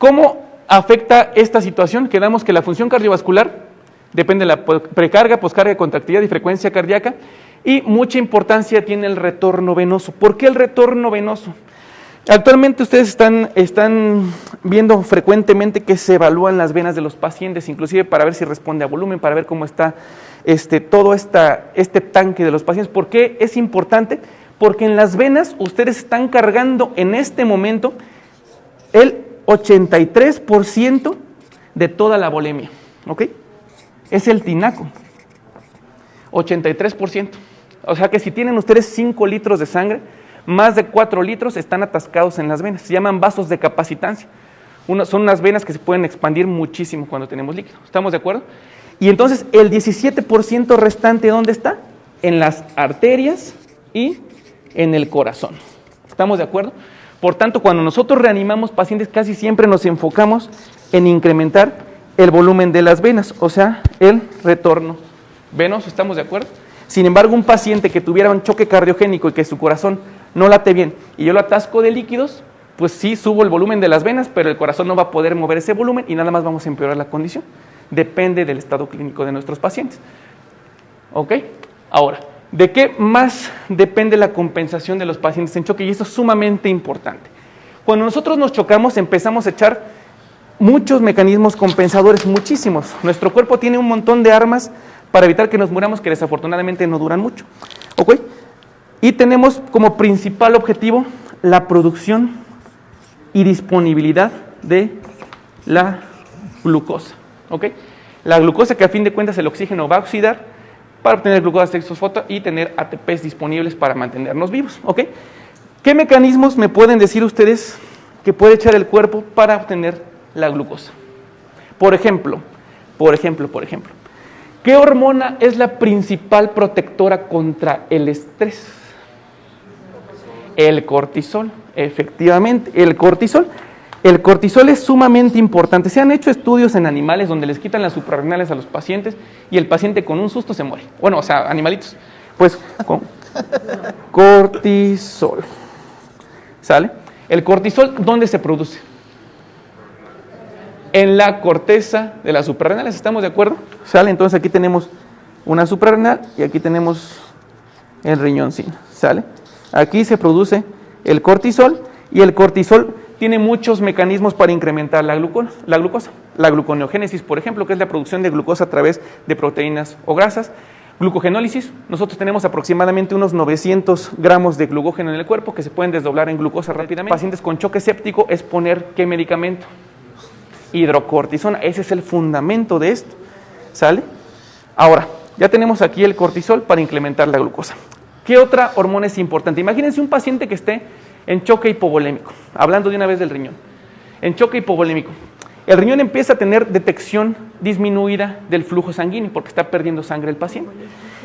¿Cómo afecta esta situación? Quedamos que la función cardiovascular depende de la precarga, poscarga, contractilidad y frecuencia cardíaca, y mucha importancia tiene el retorno venoso. ¿Por qué el retorno venoso? Actualmente ustedes están viendo frecuentemente que se evalúan las venas de los pacientes, inclusive para ver si responde a volumen, para ver cómo está todo este tanque de los pacientes. ¿Por qué es importante? Porque en las venas ustedes están cargando en este momento el 83% de toda la volemia, ¿ok? Es el tinaco, 83%. O sea que si tienen ustedes 5 litros de sangre, más de 4 litros están atascados en las venas. Se llaman vasos de capacitancia. Son unas venas que se pueden expandir muchísimo cuando tenemos líquido. ¿Estamos de acuerdo? Y entonces el 17% restante, ¿dónde está? En las arterias y en el corazón. ¿Estamos de acuerdo? Por tanto, cuando nosotros reanimamos pacientes, casi siempre nos enfocamos en incrementar el volumen de las venas, o sea, el retorno venoso. ¿Estamos de acuerdo? Sin embargo, un paciente que tuviera un choque cardiogénico y que su corazón no late bien y yo lo atasco de líquidos, pues sí subo el volumen de las venas, pero el corazón no va a poder mover ese volumen y nada más vamos a empeorar la condición. Depende del estado clínico de nuestros pacientes. ¿Ok? Ahora, ¿de qué más depende la compensación de los pacientes en choque? Y esto es sumamente importante. Cuando nosotros nos chocamos, empezamos a echar muchos mecanismos compensadores, muchísimos. Nuestro cuerpo tiene un montón de armas para evitar que nos muramos, que desafortunadamente no duran mucho. ¿Ok? Y tenemos como principal objetivo la producción y disponibilidad de la glucosa. ¿Ok? La glucosa, que a fin de cuentas el oxígeno va a oxidar para obtener glucosa 6-fosfato y tener ATPs disponibles para mantenernos vivos. ¿Ok? ¿Qué mecanismos me pueden decir ustedes que puede echar el cuerpo para obtener la glucosa? Por ejemplo, ¿qué hormona es la principal protectora contra el estrés? El cortisol, efectivamente, el cortisol. El cortisol es sumamente importante. Se han hecho estudios en animales donde les quitan las suprarrenales a los pacientes y el paciente con un susto se muere. Bueno, o sea, animalitos. Pues con cortisol. ¿Sale? El cortisol, ¿dónde se produce? En la corteza de las suprarrenales, ¿estamos de acuerdo? ¿Sale? Entonces aquí tenemos una suprarrenal y aquí tenemos el riñoncino. ¿Sale? Aquí se produce el cortisol y el cortisol tiene muchos mecanismos para incrementar la glucosa. La gluconeogénesis, por ejemplo, que es la producción de glucosa a través de proteínas o grasas. Glucogenólisis, nosotros tenemos aproximadamente unos 900 gramos de glucógeno en el cuerpo que se pueden desdoblar en glucosa rápidamente. Pacientes con choque séptico es poner ¿qué medicamento? Hidrocortisona. Ese es el fundamento de esto. ¿Sale? Ahora, ya tenemos aquí el cortisol para incrementar la glucosa. ¿Qué otra hormona es importante? Imagínense un paciente que esté en choque hipovolémico, hablando de una vez del riñón. En choque hipovolémico, el riñón empieza a tener detección disminuida del flujo sanguíneo porque está perdiendo sangre el paciente.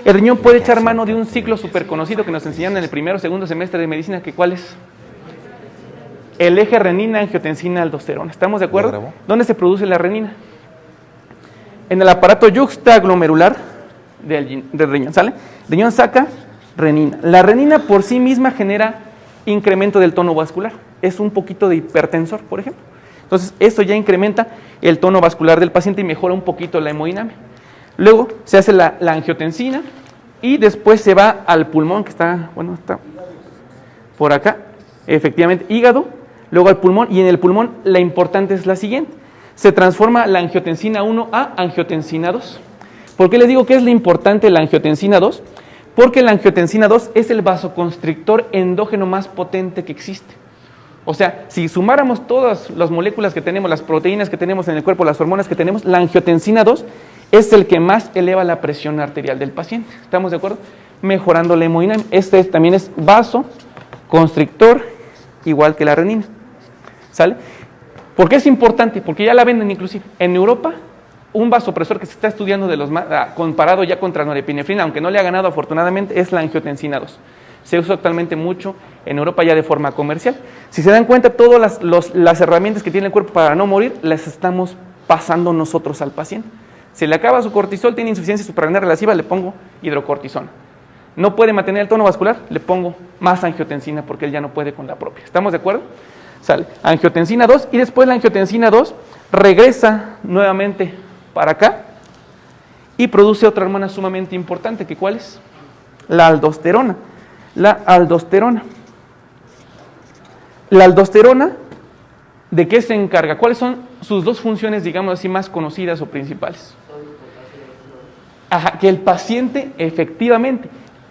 El riñón puede echar mano de un ciclo súper conocido que nos enseñaron en el primero o segundo semestre de medicina, que ¿cuál es? El eje renina, angiotensina, aldosterona. ¿Estamos de acuerdo? ¿Dónde se produce la renina? En el aparato yuxtaglomerular del riñón, ¿sale? El riñón saca renina. La renina por sí misma genera incremento del tono vascular. Es un poquito de hipertensor, por ejemplo. Entonces, esto ya incrementa el tono vascular del paciente y mejora un poquito la hemodinamia. Luego se hace la angiotensina y después se va al pulmón, que está, bueno, está por acá, efectivamente, hígado, luego al pulmón, y en el pulmón la importante es la siguiente. Se transforma la angiotensina 1 a angiotensina 2. ¿Por qué les digo que es la importante la angiotensina 2? Porque la angiotensina 2 es el vasoconstrictor endógeno más potente que existe. O sea, si sumáramos todas las moléculas que tenemos, las proteínas que tenemos en el cuerpo, las hormonas que tenemos, la angiotensina 2 es el que más eleva la presión arterial del paciente. ¿Estamos de acuerdo? Mejorando la hemodinamia. También es vasoconstrictor, igual que la renina. ¿Sale? ¿Por qué es importante? Porque ya la venden inclusive. En Europa, un vasopresor que se está estudiando de los comparado ya contra norepinefrina, aunque no le ha ganado afortunadamente, es la angiotensina 2. Se usa actualmente mucho en Europa ya de forma comercial. Si se dan cuenta, todas las herramientas que tiene el cuerpo para no morir, las estamos pasando nosotros al paciente. Se le acaba su cortisol, tiene insuficiencia suprarrenal relativa, le pongo hidrocortisona. No puede mantener el tono vascular, le pongo más angiotensina porque él ya no puede con la propia. ¿Estamos de acuerdo? Sale, angiotensina 2 y después la angiotensina 2 regresa nuevamente para acá y produce otra hormona sumamente importante, que ¿cuál es? La aldosterona. La aldosterona. La aldosterona, ¿de qué se encarga? ¿Cuáles son sus dos funciones, digamos así, más conocidas o principales? Ajá, que el paciente efectivamente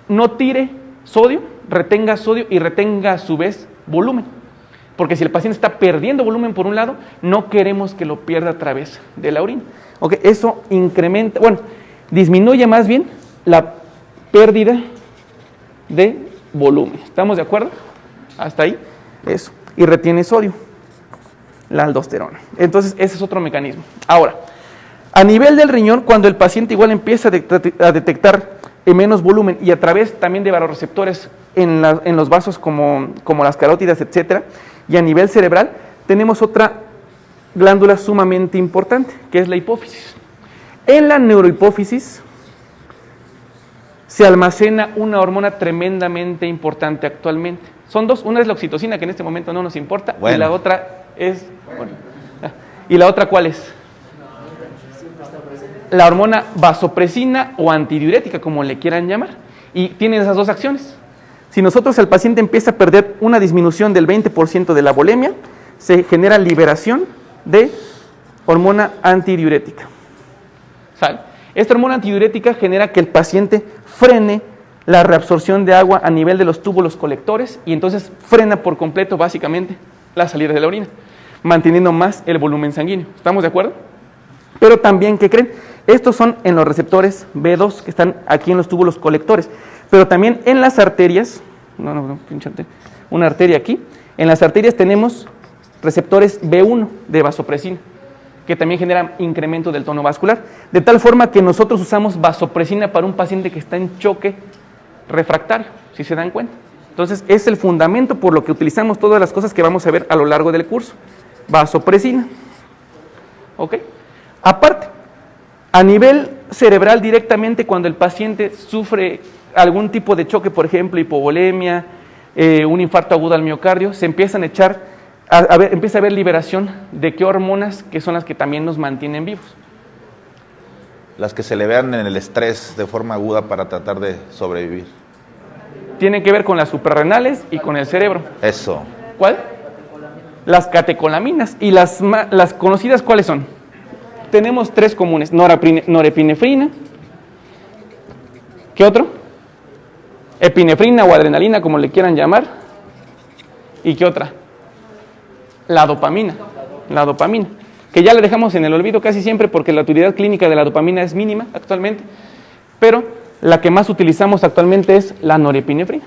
no tire sodio, retenga sodio y retenga a su vez volumen. Porque si el paciente está perdiendo volumen por un lado, no queremos que lo pierda a través de la orina. Okay, eso incrementa, bueno, disminuye más bien la pérdida de volumen. ¿Estamos de acuerdo? Hasta ahí, eso. Y retiene sodio, la aldosterona. Entonces, ese es otro mecanismo. Ahora, a nivel del riñón, cuando el paciente igual empieza a detectar menos volumen y a través también de vasoreceptores en los vasos como las carótidas, etcétera, y a nivel cerebral, tenemos otra glándula sumamente importante, que es la hipófisis. En la neurohipófisis se almacena una hormona tremendamente importante actualmente. Son dos, una es la oxitocina, que en este momento no nos importa, bueno. Y la otra es... Bueno, ¿y la otra cuál es? La hormona vasopresina o antidiurética, como le quieran llamar, y tiene esas dos acciones. Si nosotros el paciente empieza a perder una disminución del 20% de la volemia, se genera liberación de hormona antidiurética. ¿Sale? Esta hormona antidiurética genera que el paciente frene la reabsorción de agua a nivel de los túbulos colectores y entonces frena por completo básicamente la salida de la orina, manteniendo más el volumen sanguíneo. ¿Estamos de acuerdo? Pero también, ¿qué creen? Estos son en los receptores B2 que están aquí en los túbulos colectores, pero también en las arterias, una arteria aquí, en las arterias tenemos receptores B1 de vasopresina, que también generan incremento del tono vascular, de tal forma que nosotros usamos vasopresina para un paciente que está en choque refractario, si se dan cuenta. Entonces, es el fundamento por lo que utilizamos todas las cosas que vamos a ver a lo largo del curso. Vasopresina. ¿Ok? Aparte, a nivel cerebral directamente, cuando el paciente sufre algún tipo de choque, por ejemplo, hipovolemia, un infarto agudo al miocardio, se empiezan a echar, empieza a haber liberación de qué hormonas, que son las que también nos mantienen vivos. Las que se le vean en el estrés de forma aguda para tratar de sobrevivir. Tienen que ver con las suprarrenales y con el cerebro. Eso. ¿Cuál? Las catecolaminas. ¿Y las conocidas cuáles son? Tenemos tres comunes: norepinefrina. ¿Qué otro? Epinefrina o adrenalina, como le quieran llamar. ¿Y qué otra? La dopamina. La dopamina, que ya la dejamos en el olvido casi siempre porque la utilidad clínica de la dopamina es mínima actualmente, pero la que más utilizamos actualmente es la norepinefrina.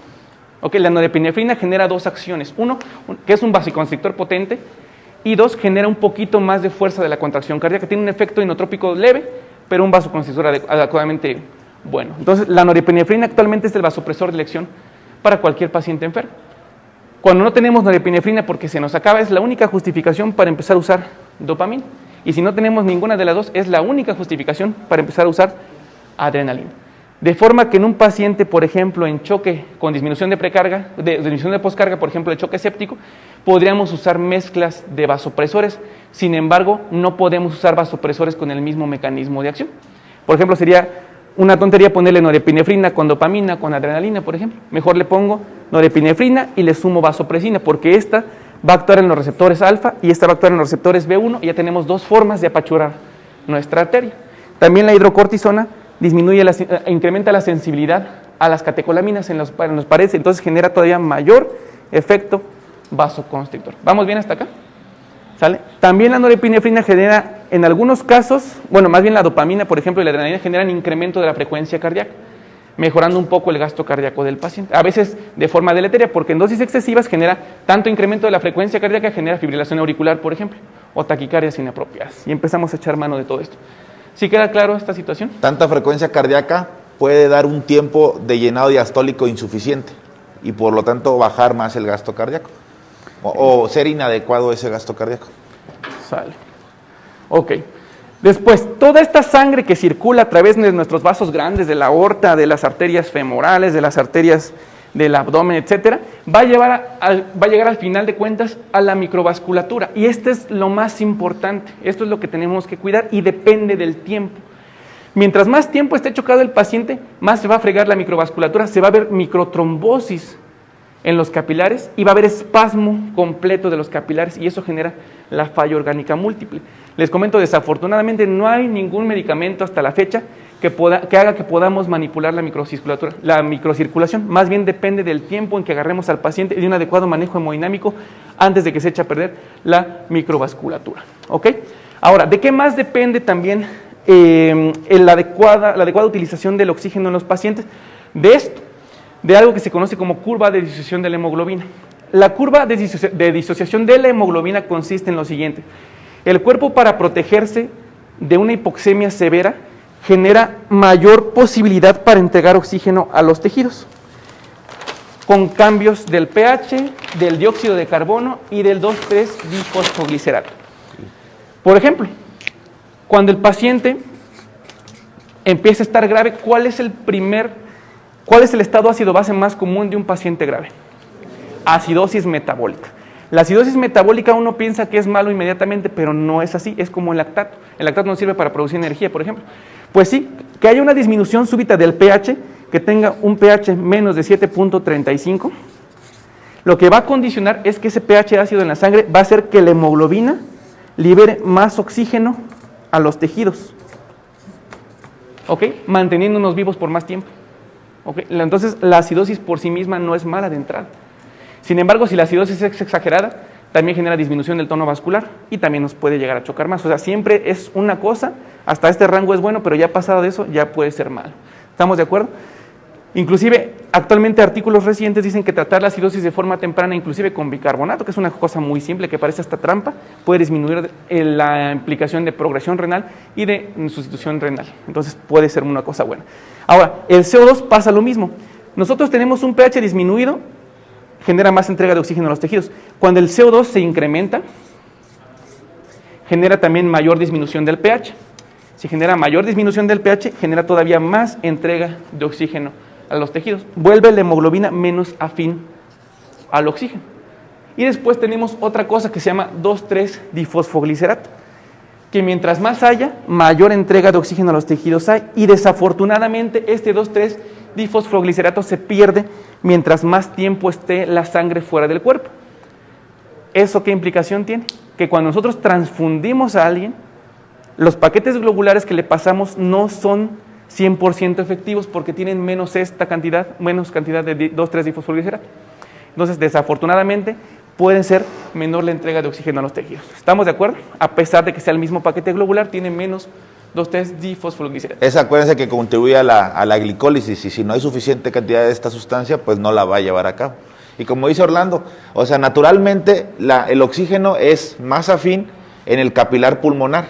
Okay, la norepinefrina genera dos acciones: uno, que es un vasoconstrictor potente, y dos, genera un poquito más de fuerza de la contracción cardíaca. Tiene un efecto inotrópico leve, pero un vasoconstrictor adecuadamente bueno. Entonces, la norepinefrina actualmente es el vasopresor de elección para cualquier paciente enfermo. Cuando no tenemos norepinefrina porque se nos acaba, es la única justificación para empezar a usar dopamina. Y si no tenemos ninguna de las dos, es la única justificación para empezar a usar adrenalina. De forma que en un paciente, por ejemplo, en choque con disminución de precarga, disminución de poscarga, por ejemplo, de choque séptico, podríamos usar mezclas de vasopresores. Sin embargo, no podemos usar vasopresores con el mismo mecanismo de acción. Por ejemplo, sería una tontería ponerle norepinefrina con dopamina, con adrenalina, por ejemplo. Mejor le pongo norepinefrina y le sumo vasopresina, porque esta va a actuar en los receptores alfa y esta va a actuar en los receptores B1, y ya tenemos dos formas de apachurar nuestra arteria. También la hidrocortisona incrementa la sensibilidad a las catecolaminas en las paredes, entonces genera todavía mayor efecto vasoconstrictor. ¿Vamos bien hasta acá? ¿Sale? También la norepinefrina genera, en algunos casos, bueno, más bien la dopamina, por ejemplo, y la adrenalina generan incremento de la frecuencia cardíaca, mejorando un poco el gasto cardíaco del paciente, a veces de forma deletérea, porque en dosis excesivas genera tanto incremento de la frecuencia cardíaca, genera fibrilación auricular, por ejemplo, o taquicardias inapropiadas, y empezamos a echar mano de todo esto. ¿Sí queda claro esta situación? Tanta frecuencia cardíaca puede dar un tiempo de llenado diastólico insuficiente y por lo tanto bajar más el gasto cardíaco o ser inadecuado ese gasto cardíaco. Sale. Ok. Después, toda esta sangre que circula a través de nuestros vasos grandes, de la aorta, de las arterias femorales, de las arterias del abdomen, etcétera, va a llegar al final de cuentas a la microvasculatura. Y esto es lo más importante, esto es lo que tenemos que cuidar y depende del tiempo. Mientras más tiempo esté chocado el paciente, más se va a fregar la microvasculatura, se va a ver microtrombosis en los capilares y va a haber espasmo completo de los capilares y eso genera la falla orgánica múltiple. Les comento, desafortunadamente no hay ningún medicamento hasta la fecha que haga que podamos manipular la microcirculación. Más bien depende del tiempo en que agarremos al paciente y de un adecuado manejo hemodinámico antes de que se eche a perder la microvasculatura. ¿Ok? Ahora, ¿de qué más depende también la adecuada utilización del oxígeno en los pacientes? De esto, de algo que se conoce como curva de disociación de la hemoglobina. La curva de disociación de la hemoglobina consiste en lo siguiente. El cuerpo, para protegerse de una hipoxemia severa, genera mayor posibilidad para entregar oxígeno a los tejidos, con cambios del pH, del dióxido de carbono y del 2,3-difosfoglicerato. Por ejemplo, cuando el paciente empieza a estar grave, ¿cuál es el estado ácido base más común de un paciente grave? Acidosis metabólica. La acidosis metabólica uno piensa que es malo inmediatamente, pero no es así, es como el lactato. El lactato nos sirve para producir energía, por ejemplo. Pues sí, que haya una disminución súbita del pH, que tenga un pH menos de 7.35, lo que va a condicionar es que ese pH ácido en la sangre va a hacer que la hemoglobina libere más oxígeno a los tejidos, ¿ok? Manteniéndonos vivos por más tiempo. ¿Okay? Entonces, la acidosis por sí misma no es mala de entrada. Sin embargo, si la acidosis es exagerada, también genera disminución del tono vascular y también nos puede llegar a chocar más. O sea, siempre es una cosa, hasta este rango es bueno, pero ya pasado de eso ya puede ser malo. ¿Estamos de acuerdo? Inclusive, actualmente artículos recientes dicen que tratar la acidosis de forma temprana, inclusive con bicarbonato, que es una cosa muy simple, que parece hasta trampa, puede disminuir la implicación de progresión renal y de sustitución renal. Entonces, puede ser una cosa buena. Ahora, el CO2 pasa lo mismo. Nosotros tenemos un pH disminuido, genera más entrega de oxígeno a los tejidos. Cuando el CO2 se incrementa, genera también mayor disminución del pH. Si genera mayor disminución del pH, genera todavía más entrega de oxígeno a los tejidos. Vuelve la hemoglobina menos afín al oxígeno. Y después tenemos otra cosa que se llama 2,3-difosfoglicerato, que mientras más haya, mayor entrega de oxígeno a los tejidos hay. Y desafortunadamente este 2,3-difosfoglicerato se pierde mientras más tiempo esté la sangre fuera del cuerpo. ¿Eso qué implicación tiene? Que cuando nosotros transfundimos a alguien, los paquetes globulares que le pasamos no son 100% efectivos porque tienen menos cantidad de 2,3-difosfoglicerato. Entonces, desafortunadamente, pueden ser menor la entrega de oxígeno a los tejidos. ¿Estamos de acuerdo? A pesar de que sea el mismo paquete globular, tiene menos 2,3-difosfoglicerato. Acuérdense que contribuye a la glicólisis y si no hay suficiente cantidad de esta sustancia, pues no la va a llevar a cabo. Y como dice Orlando, o sea, naturalmente el oxígeno es más afín en el capilar pulmonar,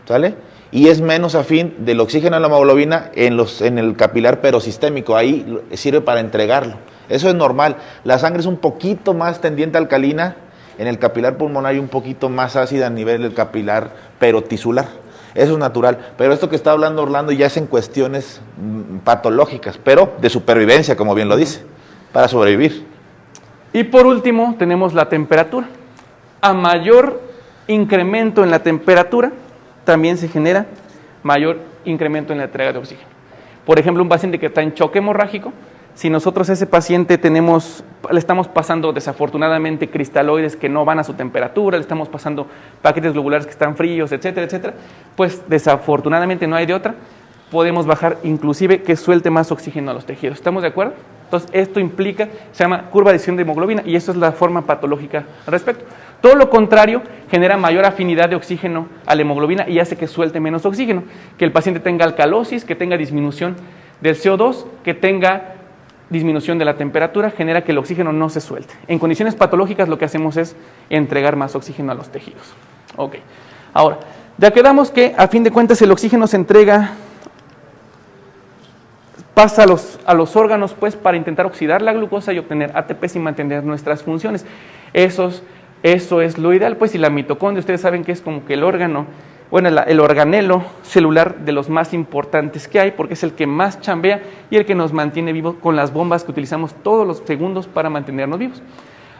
¿sale? Y es menos afín del oxígeno a la hemoglobina en el capilar perosistémico, ahí sirve para entregarlo. Eso es normal. La sangre es un poquito más tendiente a alcalina en el capilar pulmonar y un poquito más ácida a nivel del capilar perotisular. Eso es natural. Pero esto que está hablando Orlando ya es en cuestiones patológicas, pero de supervivencia, como bien lo dice, para sobrevivir. Y por último, tenemos la temperatura. A mayor incremento en la temperatura, también se genera mayor incremento en la entrega de oxígeno. Por ejemplo, un paciente que está en choque hemorrágico, si nosotros a ese paciente le estamos pasando desafortunadamente cristaloides que no van a su temperatura, le estamos pasando paquetes globulares que están fríos, etcétera, etcétera, pues desafortunadamente no hay de otra, podemos bajar inclusive que suelte más oxígeno a los tejidos. ¿Estamos de acuerdo? Entonces, esto implica, se llama curva de disociación de hemoglobina y eso es la forma patológica al respecto. Todo lo contrario genera mayor afinidad de oxígeno a la hemoglobina y hace que suelte menos oxígeno, que el paciente tenga alcalosis, que tenga disminución del CO2, que tenga disminución de la temperatura, genera que el oxígeno no se suelte. En condiciones patológicas lo que hacemos es entregar más oxígeno a los tejidos. Ok. Ahora, ya quedamos que a fin de cuentas el oxígeno se entrega, pasa a los órganos pues para intentar oxidar la glucosa y obtener ATP y mantener nuestras funciones. Eso es lo ideal, pues, y la mitocondria, ustedes saben que es como que el órgano bueno, el organelo celular de los más importantes que hay, porque es el que más chambea y el que nos mantiene vivos con las bombas que utilizamos todos los segundos para mantenernos vivos.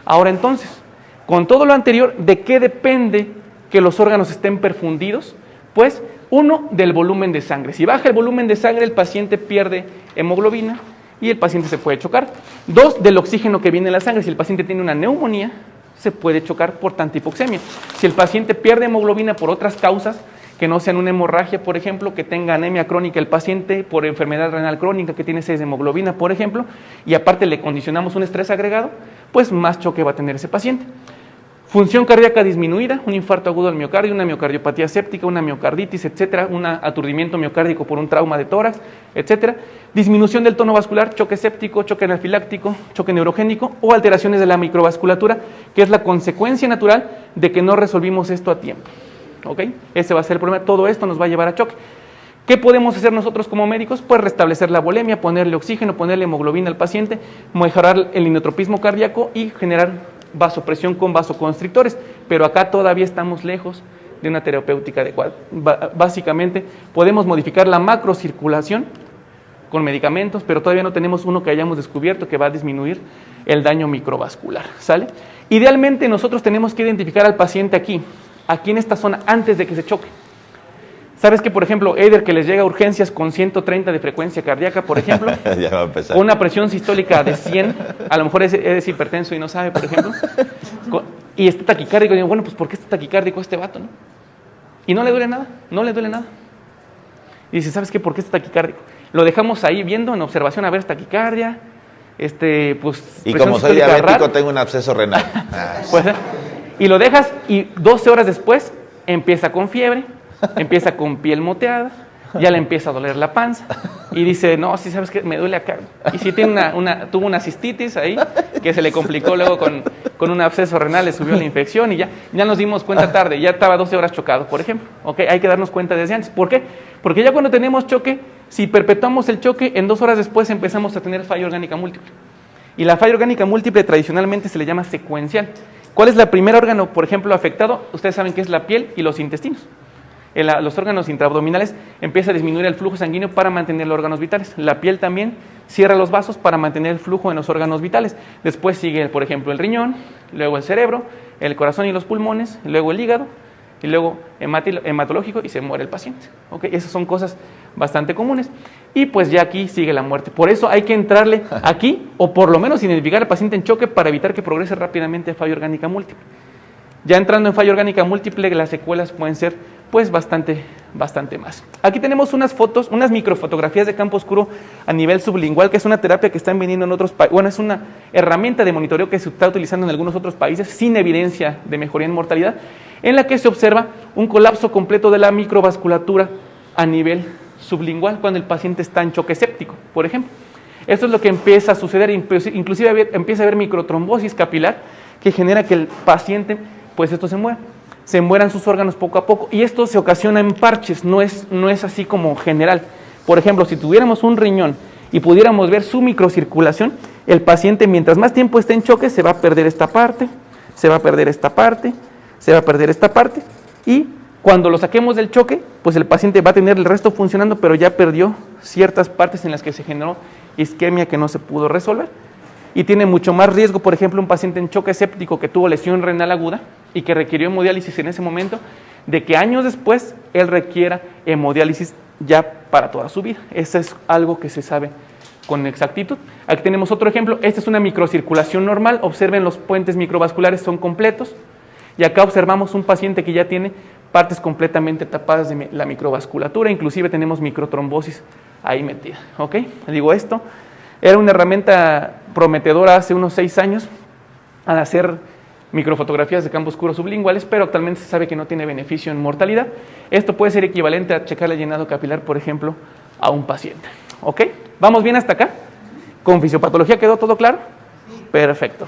Ahora entonces, con todo lo anterior, ¿de qué depende que los órganos estén perfundidos? Pues, uno, del volumen de sangre. Si baja el volumen de sangre, el paciente pierde hemoglobina y el paciente se puede chocar. Dos, del oxígeno que viene en la sangre. Si el paciente tiene una neumonía, se puede chocar por tanta hipoxemia. Si el paciente pierde hemoglobina por otras causas, que no sean una hemorragia, por ejemplo, que tenga anemia crónica el paciente por enfermedad renal crónica, que tiene 6 de hemoglobina, por ejemplo, y aparte le condicionamos un estrés agregado, pues más choque va a tener ese paciente. Función cardíaca disminuida, un infarto agudo al miocardio, una miocardiopatía séptica, una miocarditis, etcétera, un aturdimiento miocárdico por un trauma de tórax, etcétera. Disminución del tono vascular, choque séptico, choque anafiláctico, choque neurogénico o alteraciones de la microvasculatura, que es la consecuencia natural de que no resolvimos esto a tiempo. ¿Ok? Ese va a ser el problema. Todo esto nos va a llevar a choque. ¿Qué podemos hacer nosotros como médicos? Pues restablecer la volemia, ponerle oxígeno, ponerle hemoglobina al paciente, mejorar el inotropismo cardíaco y generar vasopresión con vasoconstrictores, pero acá todavía estamos lejos de una terapéutica adecuada. Básicamente podemos modificar la macrocirculación con medicamentos, pero todavía no tenemos uno que hayamos descubierto que va a disminuir el daño microvascular, ¿sale? Idealmente nosotros tenemos que identificar al paciente aquí en esta zona, antes de que se choque. ¿Sabes que, por ejemplo, Eider, que les llega a urgencias con 130 de frecuencia cardíaca, por ejemplo, ya va a empezar. o una presión sistólica de 100, a lo mejor es hipertenso y no sabe, por ejemplo, y está taquicárdico, y digo, bueno, pues ¿por qué está taquicárdico este vato, no? Y no le duele nada, no le duele nada. Y dice, ¿sabes qué? ¿Por qué está taquicárdico? Lo dejamos ahí viendo en observación a ver taquicardia, pues... Y como soy diabético, tengo un absceso renal. Pues, y lo dejas y 12 horas después empieza con fiebre, empieza con piel moteada, ya le empieza a doler la panza y dice, no, sí, ¿sabes qué? Me duele acá. Y si tiene tuvo una cistitis ahí, que se le complicó luego con un absceso renal, le subió la infección y ya nos dimos cuenta tarde, ya estaba 12 horas chocado, por ejemplo. ¿Okay? Hay que darnos cuenta desde antes. ¿Por qué? Porque ya cuando tenemos choque, si perpetuamos el choque, en 2 horas después empezamos a tener falla orgánica múltiple. Y la falla orgánica múltiple tradicionalmente se le llama secuencial. ¿Cuál es el primer órgano, por ejemplo, afectado? Ustedes saben que es la piel y los intestinos. Los órganos intraabdominales empieza a disminuir el flujo sanguíneo para mantener los órganos vitales. La piel también cierra los vasos para mantener el flujo en los órganos vitales. Después sigue, por ejemplo, el riñón, luego el cerebro, el corazón y los pulmones, luego el hígado, y luego hematológico y se muere el paciente. ¿Okay? Esas son cosas bastante comunes. Y pues ya aquí sigue la muerte. Por eso hay que entrarle aquí, o por lo menos identificar al paciente en choque para evitar que progrese rápidamente a falla orgánica múltiple. Ya entrando en falla orgánica múltiple, las secuelas pueden ser pues bastante más. Aquí tenemos unas fotos, unas microfotografías de campo oscuro a nivel sublingual, que es una terapia que están viniendo en otros países. Bueno, es una herramienta de monitoreo que se está utilizando en algunos otros países sin evidencia de mejoría en mortalidad, en la que se observa un colapso completo de la microvasculatura a nivel sublingual cuando el paciente está en choque séptico, por ejemplo. Esto es lo que empieza a suceder, inclusive empieza a haber microtrombosis capilar que genera que el paciente, pues esto se mueran sus órganos poco a poco, y esto se ocasiona en parches, no es así como general. Por ejemplo, si tuviéramos un riñón y pudiéramos ver su microcirculación, el paciente mientras más tiempo esté en choque se va a perder esta parte, se va a perder esta parte, se va a perder esta parte, y cuando lo saquemos del choque, pues el paciente va a tener el resto funcionando, pero ya perdió ciertas partes en las que se generó isquemia que no se pudo resolver. Y tiene mucho más riesgo, por ejemplo, un paciente en choque séptico que tuvo lesión renal aguda y que requirió hemodiálisis en ese momento, de que años después él requiera hemodiálisis ya para toda su vida. Eso es algo que se sabe con exactitud. Aquí tenemos otro ejemplo. Esta es una microcirculación normal. Observen, los puentes microvasculares son completos. Y acá observamos un paciente que ya tiene partes completamente tapadas de la microvasculatura. Inclusive tenemos microtrombosis ahí metida. ¿Ok? Digo, esto era una herramienta prometedora hace unos 6 años al hacer microfotografías de campo oscuro sublinguales, pero actualmente se sabe que no tiene beneficio en mortalidad. Esto puede ser equivalente a checar el llenado capilar, por ejemplo, a un paciente. ¿Ok? ¿Vamos bien hasta acá? ¿Con fisiopatología quedó todo claro? Perfecto.